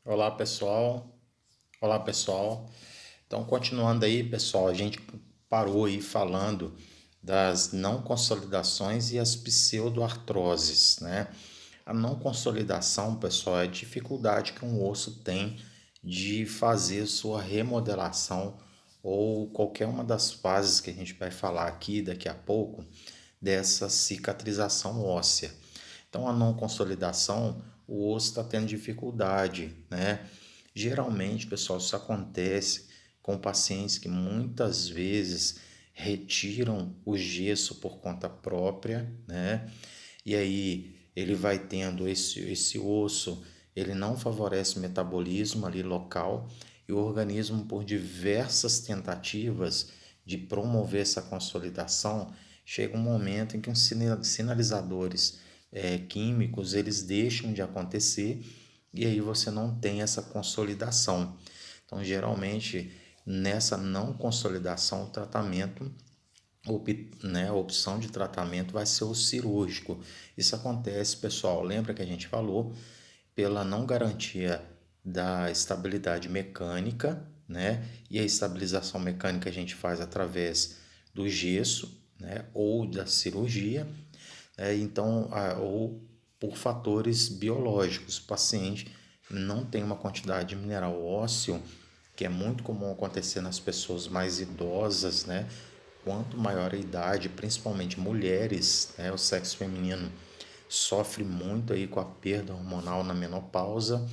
Olá, pessoal. Olá, pessoal. Então, continuando aí, pessoal, a gente parou aí falando das não consolidações e as pseudoartroses, né? A não consolidação, pessoal, é a dificuldade que um osso tem de fazer sua remodelação ou qualquer uma das fases que a gente vai falar aqui daqui a pouco dessa cicatrização óssea. Então, a não consolidação, o osso está tendo dificuldade, né? Geralmente, pessoal, isso acontece com pacientes que muitas vezes retiram o gesso por conta própria, né? E aí ele vai tendo esse osso, ele não favorece o metabolismo ali local e o organismo, por diversas tentativas de promover essa consolidação, chega um momento em que os sinalizadores químicos eles deixam de acontecer e aí você não tem essa consolidação. Então, geralmente, nessa não consolidação, o tratamento, a opção de tratamento vai ser o cirúrgico. Isso acontece, pessoal, lembra que a gente falou, pela não garantia da estabilidade mecânica, né? E a estabilização mecânica a gente faz através do gesso, né? Ou da cirurgia, ou por fatores biológicos. O paciente não tem uma quantidade de mineral ósseo, que é muito comum acontecer nas pessoas mais idosas, né? Quanto maior a idade, principalmente mulheres, né? O sexo feminino sofre muito aí com a perda hormonal na menopausa.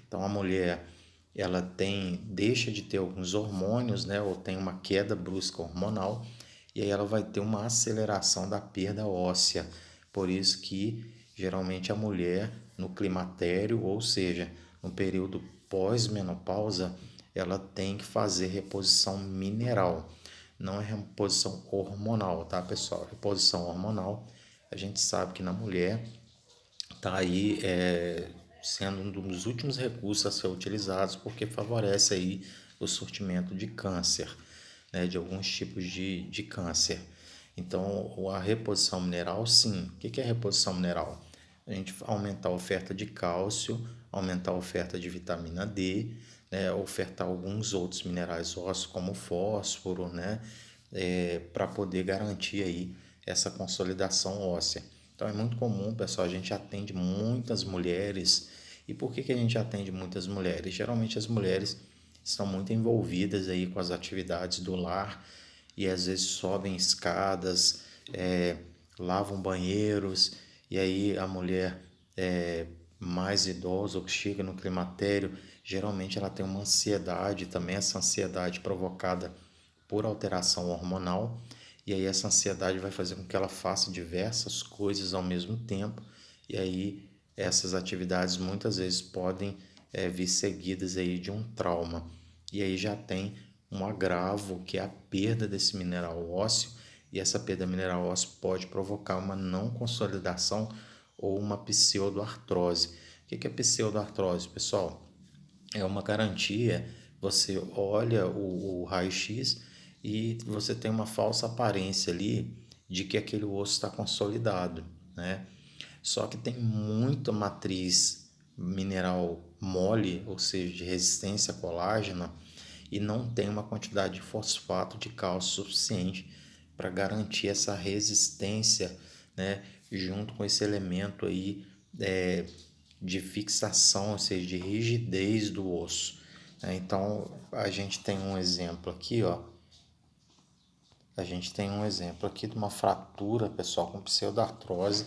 Então a mulher ela deixa de ter alguns hormônios, né, ou tem uma queda brusca hormonal, e aí ela vai ter uma aceleração da perda óssea. Por isso que geralmente a mulher no climatério, ou seja, no período pós-menopausa, ela tem que fazer reposição mineral, não é reposição hormonal, tá, pessoal? Reposição hormonal, a gente sabe que na mulher está aí sendo um dos últimos recursos a ser utilizados porque favorece aí o surtimento de câncer, né, de alguns tipos de câncer. Então, a reposição mineral, sim. O que é reposição mineral? A gente aumentar a oferta de cálcio, aumentar a oferta de vitamina D, né, ofertar alguns outros minerais ósseos como fósforo, né, para poder garantir aí essa consolidação óssea. Então é muito comum, pessoal, a gente atende muitas mulheres. E por que a gente atende muitas mulheres? Geralmente as mulheres estão muito envolvidas aí com as atividades do lar e às vezes sobem escadas, lavam banheiros, e aí a mulher mais idosa ou que chega no climatério, geralmente ela tem uma ansiedade também, essa ansiedade provocada por alteração hormonal, e aí essa ansiedade vai fazer com que ela faça diversas coisas ao mesmo tempo, e aí essas atividades muitas vezes podem vir seguidas aí de um trauma, e aí já tem um agravo que é a perda desse mineral ósseo, e essa perda mineral ósseo pode provocar uma não consolidação ou uma pseudoartrose. O que é pseudoartrose, pessoal? É uma garantia. Você olha o raio-x e você tem uma falsa aparência ali de que aquele osso está consolidado, né? Só que tem muita matriz mineral mole, ou seja, de resistência a colágeno, e não tem uma quantidade de fosfato de cálcio suficiente para garantir essa resistência, né? Junto com esse elemento aí é, de fixação, ou seja, de rigidez do osso, né? Então a gente tem um exemplo aqui, ó. A gente tem um exemplo aqui de uma fratura, pessoal, com pseudartrose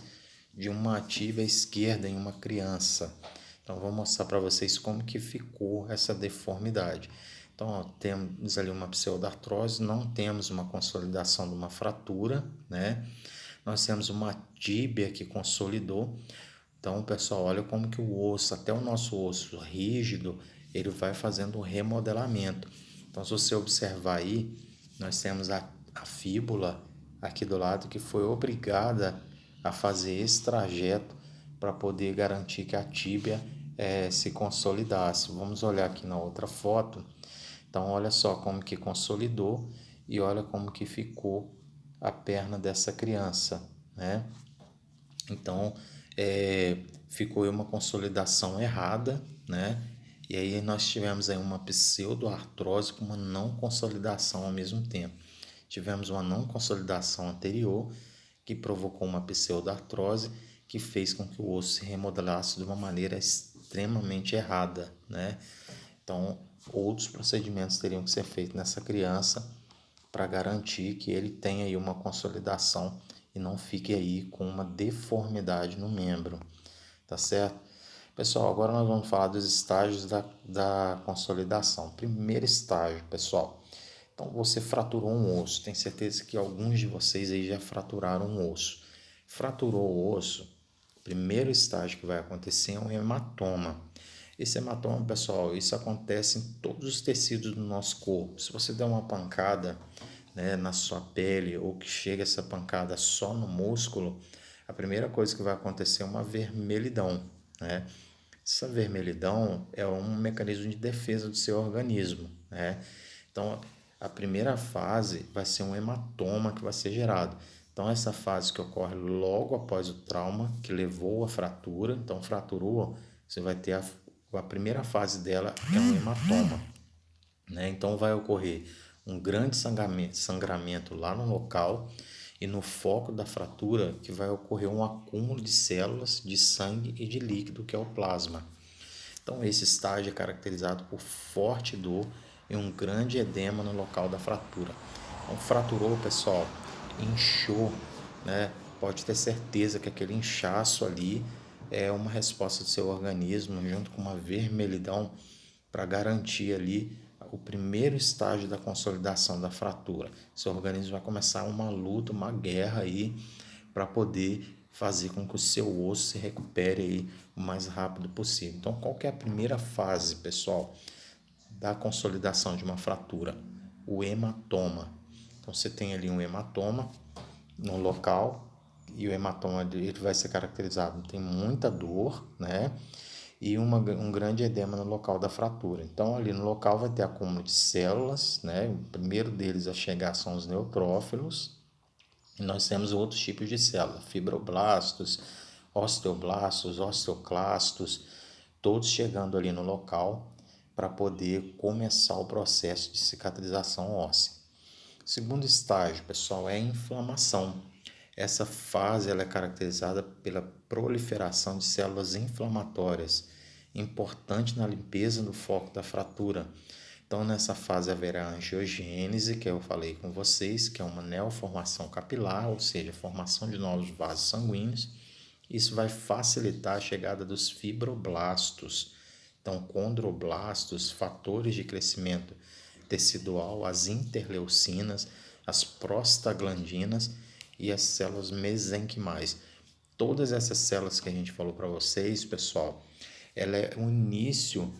de uma tíbia esquerda em uma criança. Então vou mostrar para vocês como que ficou essa deformidade. Então ó, temos ali uma pseudartrose, não temos uma consolidação de uma fratura, né? Nós temos uma tíbia que consolidou. Então, pessoal, olha como que o osso, até o nosso osso rígido, ele vai fazendo um remodelamento. Então, se você observar aí, nós temos a fíbula aqui do lado que foi obrigada a fazer esse trajeto para poder garantir que a tíbia se consolidasse. Vamos olhar aqui na outra foto. Então, olha só como que consolidou e olha como que ficou a perna dessa criança, né? Então, ficou uma consolidação errada, né? E aí nós tivemos aí uma pseudoartrose com uma não consolidação ao mesmo tempo. Tivemos uma não consolidação anterior que provocou uma pseudoartrose que fez com que o osso se remodelasse de uma maneira extremamente errada, né? Então, outros procedimentos teriam que ser feitos nessa criança para garantir que ele tenha aí uma consolidação e não fique aí com uma deformidade no membro, tá certo? Pessoal, agora nós vamos falar dos estágios da consolidação. Primeiro estágio, pessoal. Então, você fraturou um osso. Tenho certeza que alguns de vocês aí já fraturaram um osso. Fraturou o osso, o primeiro estágio que vai acontecer é um hematoma. Esse hematoma, pessoal, isso acontece em todos os tecidos do nosso corpo. Se você der uma pancada, né, na sua pele ou que chega essa pancada só no músculo, a primeira coisa que vai acontecer é uma vermelhidão, né? Essa vermelhidão é um mecanismo de defesa do seu organismo, né? Então, a primeira fase vai ser um hematoma que vai ser gerado. Então, essa fase que ocorre logo após o trauma que levou à fratura, então fraturou, você vai ter a primeira fase dela é um hematoma, né? Então, vai ocorrer um grande sangramento lá no local e no foco da fratura que vai ocorrer um acúmulo de células de sangue e de líquido que é o plasma. Então, esse estágio é caracterizado por forte dor e um grande edema no local da fratura. Então, fraturou, pessoal, inchou, né? Pode ter certeza que aquele inchaço ali é uma resposta do seu organismo, junto com uma vermelhidão, para garantir ali o primeiro estágio da consolidação da fratura. Seu organismo vai começar uma luta, uma guerra aí para poder fazer com que o seu osso se recupere aí o mais rápido possível. Então, qual que é a primeira fase, pessoal, da consolidação de uma fratura? O hematoma. Então, você tem ali um hematoma no local e o hematoma ele vai ser caracterizado, tem muita dor, né? E um grande edema no local da fratura. Então, ali no local vai ter acúmulo de células, né? O primeiro deles a chegar são os neutrófilos. E nós temos outros tipos de células, fibroblastos, osteoblastos, osteoclastos, todos chegando ali no local para poder começar o processo de cicatrização óssea. O segundo estágio, pessoal, é a inflamação. Essa fase ela é caracterizada pela proliferação de células inflamatórias, importante na limpeza do foco da fratura. Então, nessa fase haverá angiogênese, que eu falei com vocês, que é uma neoformação capilar, ou seja, formação de novos vasos sanguíneos. Isso vai facilitar a chegada dos fibroblastos. Então, condroblastos, fatores de crescimento tecidual, as interleucinas, as prostaglandinas e as células mesenquimais. Todas essas células que a gente falou para vocês, pessoal, ela é o início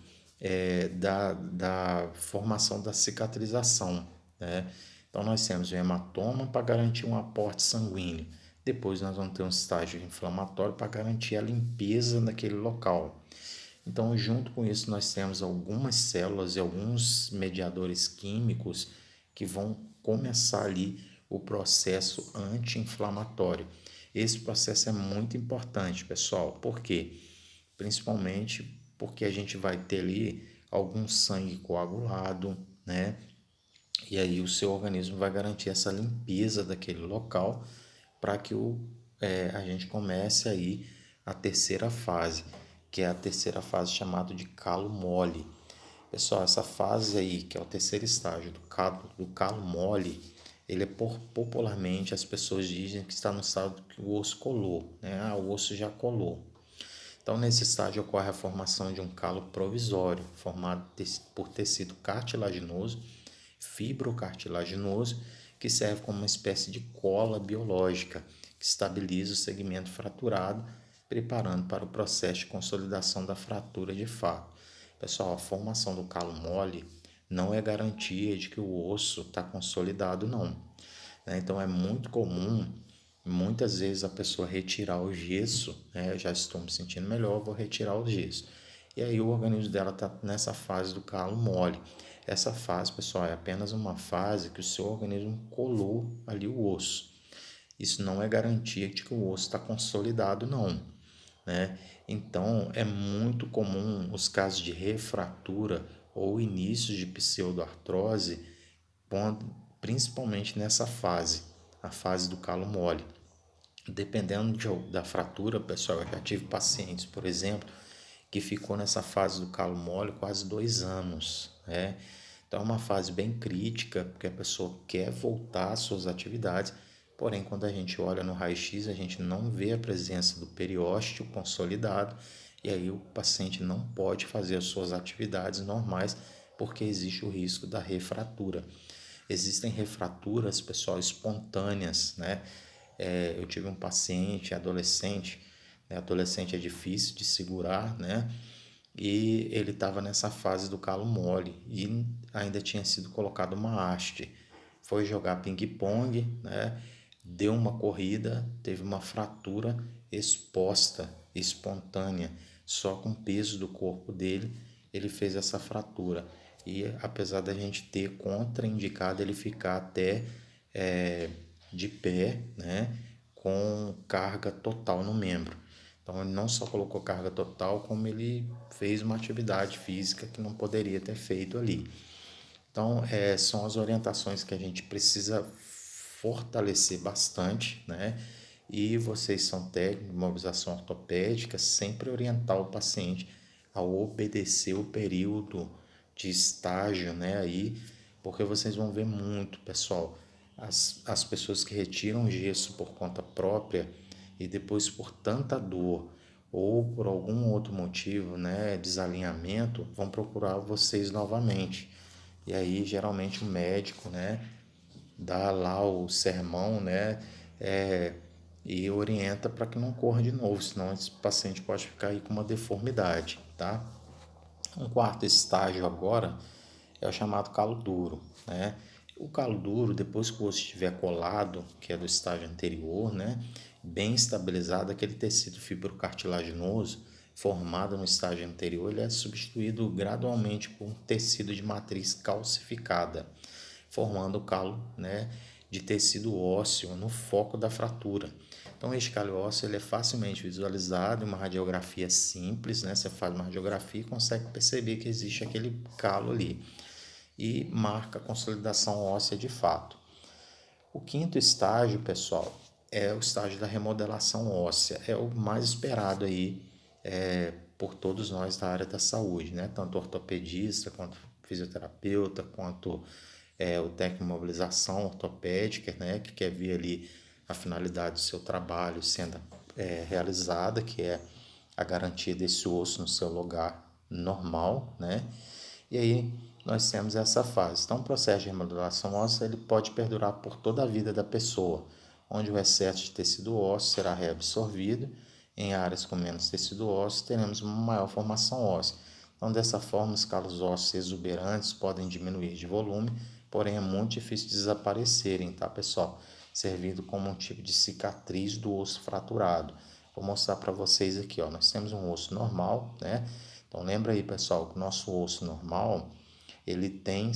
da formação da cicatrização, né? Então, nós temos o hematoma para garantir um aporte sanguíneo. Depois, nós vamos ter um estágio inflamatório para garantir a limpeza daquele local. Então, junto com isso, nós temos algumas células e alguns mediadores químicos que vão começar ali o processo anti-inflamatório. Esse processo é muito importante, pessoal. Por quê? Principalmente porque a gente vai ter ali algum sangue coagulado, né? E aí o seu organismo vai garantir essa limpeza daquele local para que a gente comece aí a terceira fase, que é a terceira fase chamada de calo mole. Pessoal, essa fase aí, que é o terceiro estágio do calo mole, ele é popularmente as pessoas dizem que está no estado que o osso colou, né? Ah, o osso já colou. Então, nesse estágio ocorre a formação de um calo provisório, formado por tecido cartilaginoso, fibrocartilaginoso, que serve como uma espécie de cola biológica, que estabiliza o segmento fraturado, preparando para o processo de consolidação da fratura de fato. Pessoal, a formação do calo mole não é garantia de que o osso está consolidado, não, né? Então, é muito comum, muitas vezes, a pessoa retirar o gesso, né? Eu já estou me sentindo melhor, vou retirar o gesso. E aí o organismo dela está nessa fase do calo mole. Essa fase, pessoal, é apenas uma fase que o seu organismo colou ali o osso. Isso não é garantia de que o osso está consolidado, não. né? Então, é muito comum os casos de refratura ou início de pseudoartrose, principalmente nessa fase, a fase do calo mole. Dependendo da fratura, pessoal, eu já tive pacientes, por exemplo, que ficou nessa fase do calo mole quase 2 anos, né? Então é uma fase bem crítica, porque a pessoa quer voltar às suas atividades, porém quando a gente olha no raio-x, a gente não vê a presença do periósteo consolidado, e aí o paciente não pode fazer as suas atividades normais, porque existe o risco da refratura. Existem refraturas, pessoal, espontâneas, né? Eu tive um paciente adolescente, né? Adolescente é difícil de segurar, né? E ele estava nessa fase do calo mole e ainda tinha sido colocado uma haste. Foi jogar ping-pong, né? Deu uma corrida, teve uma fratura exposta, espontânea, só com o peso do corpo dele, ele fez essa fratura. E apesar da gente ter contraindicado ele ficar até de pé, né, com carga total no membro. Então ele não só colocou carga total, como ele fez uma atividade física que não poderia ter feito ali. Então são as orientações que a gente precisa fortalecer bastante, né? E vocês são técnicos de mobilização ortopédica, sempre orientar o paciente a obedecer o período de estágio, né? Aí, porque vocês vão ver muito, pessoal, as pessoas que retiram gesso por conta própria e depois por tanta dor ou por algum outro motivo, né, desalinhamento, vão procurar vocês novamente. E aí, geralmente, o médico, né, dá lá o sermão, né, e orienta para que não corra de novo, senão esse paciente pode ficar aí com uma deformidade, tá? Um quarto estágio agora é o chamado calo duro, né? O calo duro, depois que o osso estiver colado, que é do estágio anterior, né, bem estabilizado, aquele tecido fibrocartilaginoso formado no estágio anterior, ele é substituído gradualmente por um tecido de matriz calcificada, formando o calo, né, de tecido ósseo no foco da fratura. Então, este calo ósseo ele é facilmente visualizado em uma radiografia simples, né? Você faz uma radiografia e consegue perceber que existe aquele calo ali e marca a consolidação óssea de fato. O quinto estágio, pessoal, é o estágio da remodelação óssea. É o mais esperado aí por todos nós da área da saúde, né? Tanto ortopedista, quanto fisioterapeuta, quanto o técnico de mobilização ortopédica, né? Que quer ver ali a finalidade do seu trabalho sendo realizada, que é a garantia desse osso no seu lugar normal, né? E aí nós temos essa fase. Então, o processo de remodelação óssea ele pode perdurar por toda a vida da pessoa, onde o excesso de tecido ósseo será reabsorvido. Em áreas com menos tecido ósseo, teremos uma maior formação óssea. Então, dessa forma, os calos ósseos exuberantes podem diminuir de volume, porém é muito difícil de desaparecerem, tá, pessoal? Servindo como um tipo de cicatriz do osso fraturado. Vou mostrar para vocês aqui, ó. Nós temos um osso normal, né? Então lembra aí, pessoal, que o nosso osso normal, ele tem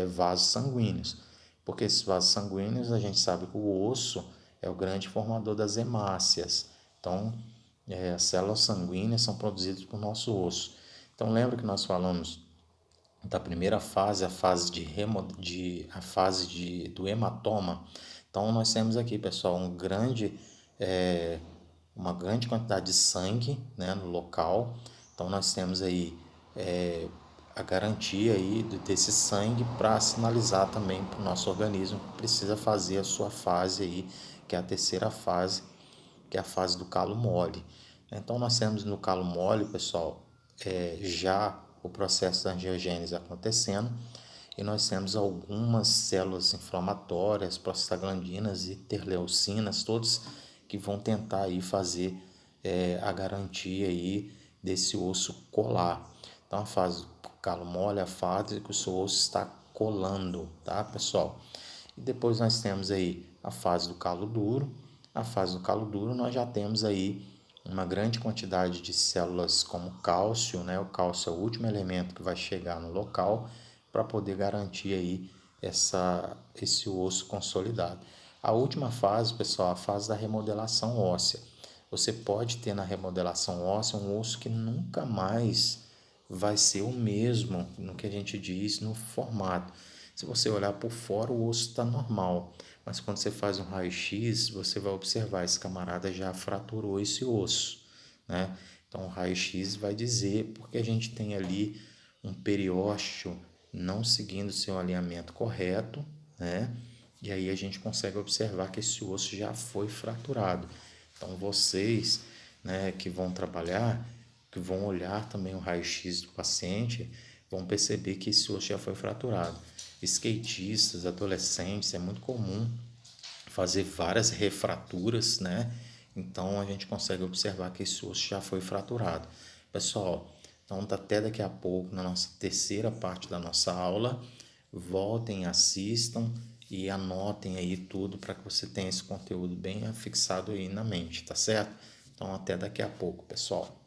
vasos sanguíneos. Porque esses vasos sanguíneos, a gente sabe que o osso é o grande formador das hemácias. Então, as células sanguíneas são produzidas por nosso osso. Então lembra que nós falamos da primeira fase, do hematoma. Então nós temos aqui, pessoal, uma grande quantidade de sangue, né, no local. Então nós temos aí a garantia aí desse sangue para sinalizar também para o nosso organismo que precisa fazer a sua fase aí, que é a terceira fase, que é a fase do calo mole. Então nós temos no calo mole, pessoal, já o processo da angiogênese acontecendo e nós temos algumas células inflamatórias, prostaglandinas e interleucinas, todos que vão tentar aí fazer a garantia aí desse osso colar. Então a fase do calo mole é a fase que o seu osso está colando, tá, pessoal? E depois nós temos aí a fase do calo duro. A fase do calo duro nós já temos aí uma grande quantidade de células como cálcio, né? O cálcio é o último elemento que vai chegar no local para poder garantir aí esse osso consolidado. A última fase, pessoal, a fase da remodelação óssea. você pode ter na remodelação óssea um osso que nunca mais vai ser o mesmo no que a gente diz no formato. Se você olhar por fora, o osso está normal, mas quando você faz um raio-x, você vai observar, esse camarada já fraturou esse osso, né? Então o raio-x vai dizer porque a gente tem ali um periósteo não seguindo seu alinhamento correto, né? E aí a gente consegue observar que esse osso já foi fraturado. Então vocês, né, que vão trabalhar, que vão olhar também o raio-x do paciente, vão perceber que esse osso já foi fraturado. Skatistas, adolescentes, é muito comum fazer várias refraturas, né? Então a gente consegue observar que esse osso já foi fraturado. Pessoal, então até daqui a pouco na nossa terceira parte da nossa aula. Voltem, assistam e anotem aí tudo para que você tenha esse conteúdo bem fixado aí na mente, tá certo? Então até daqui a pouco, pessoal.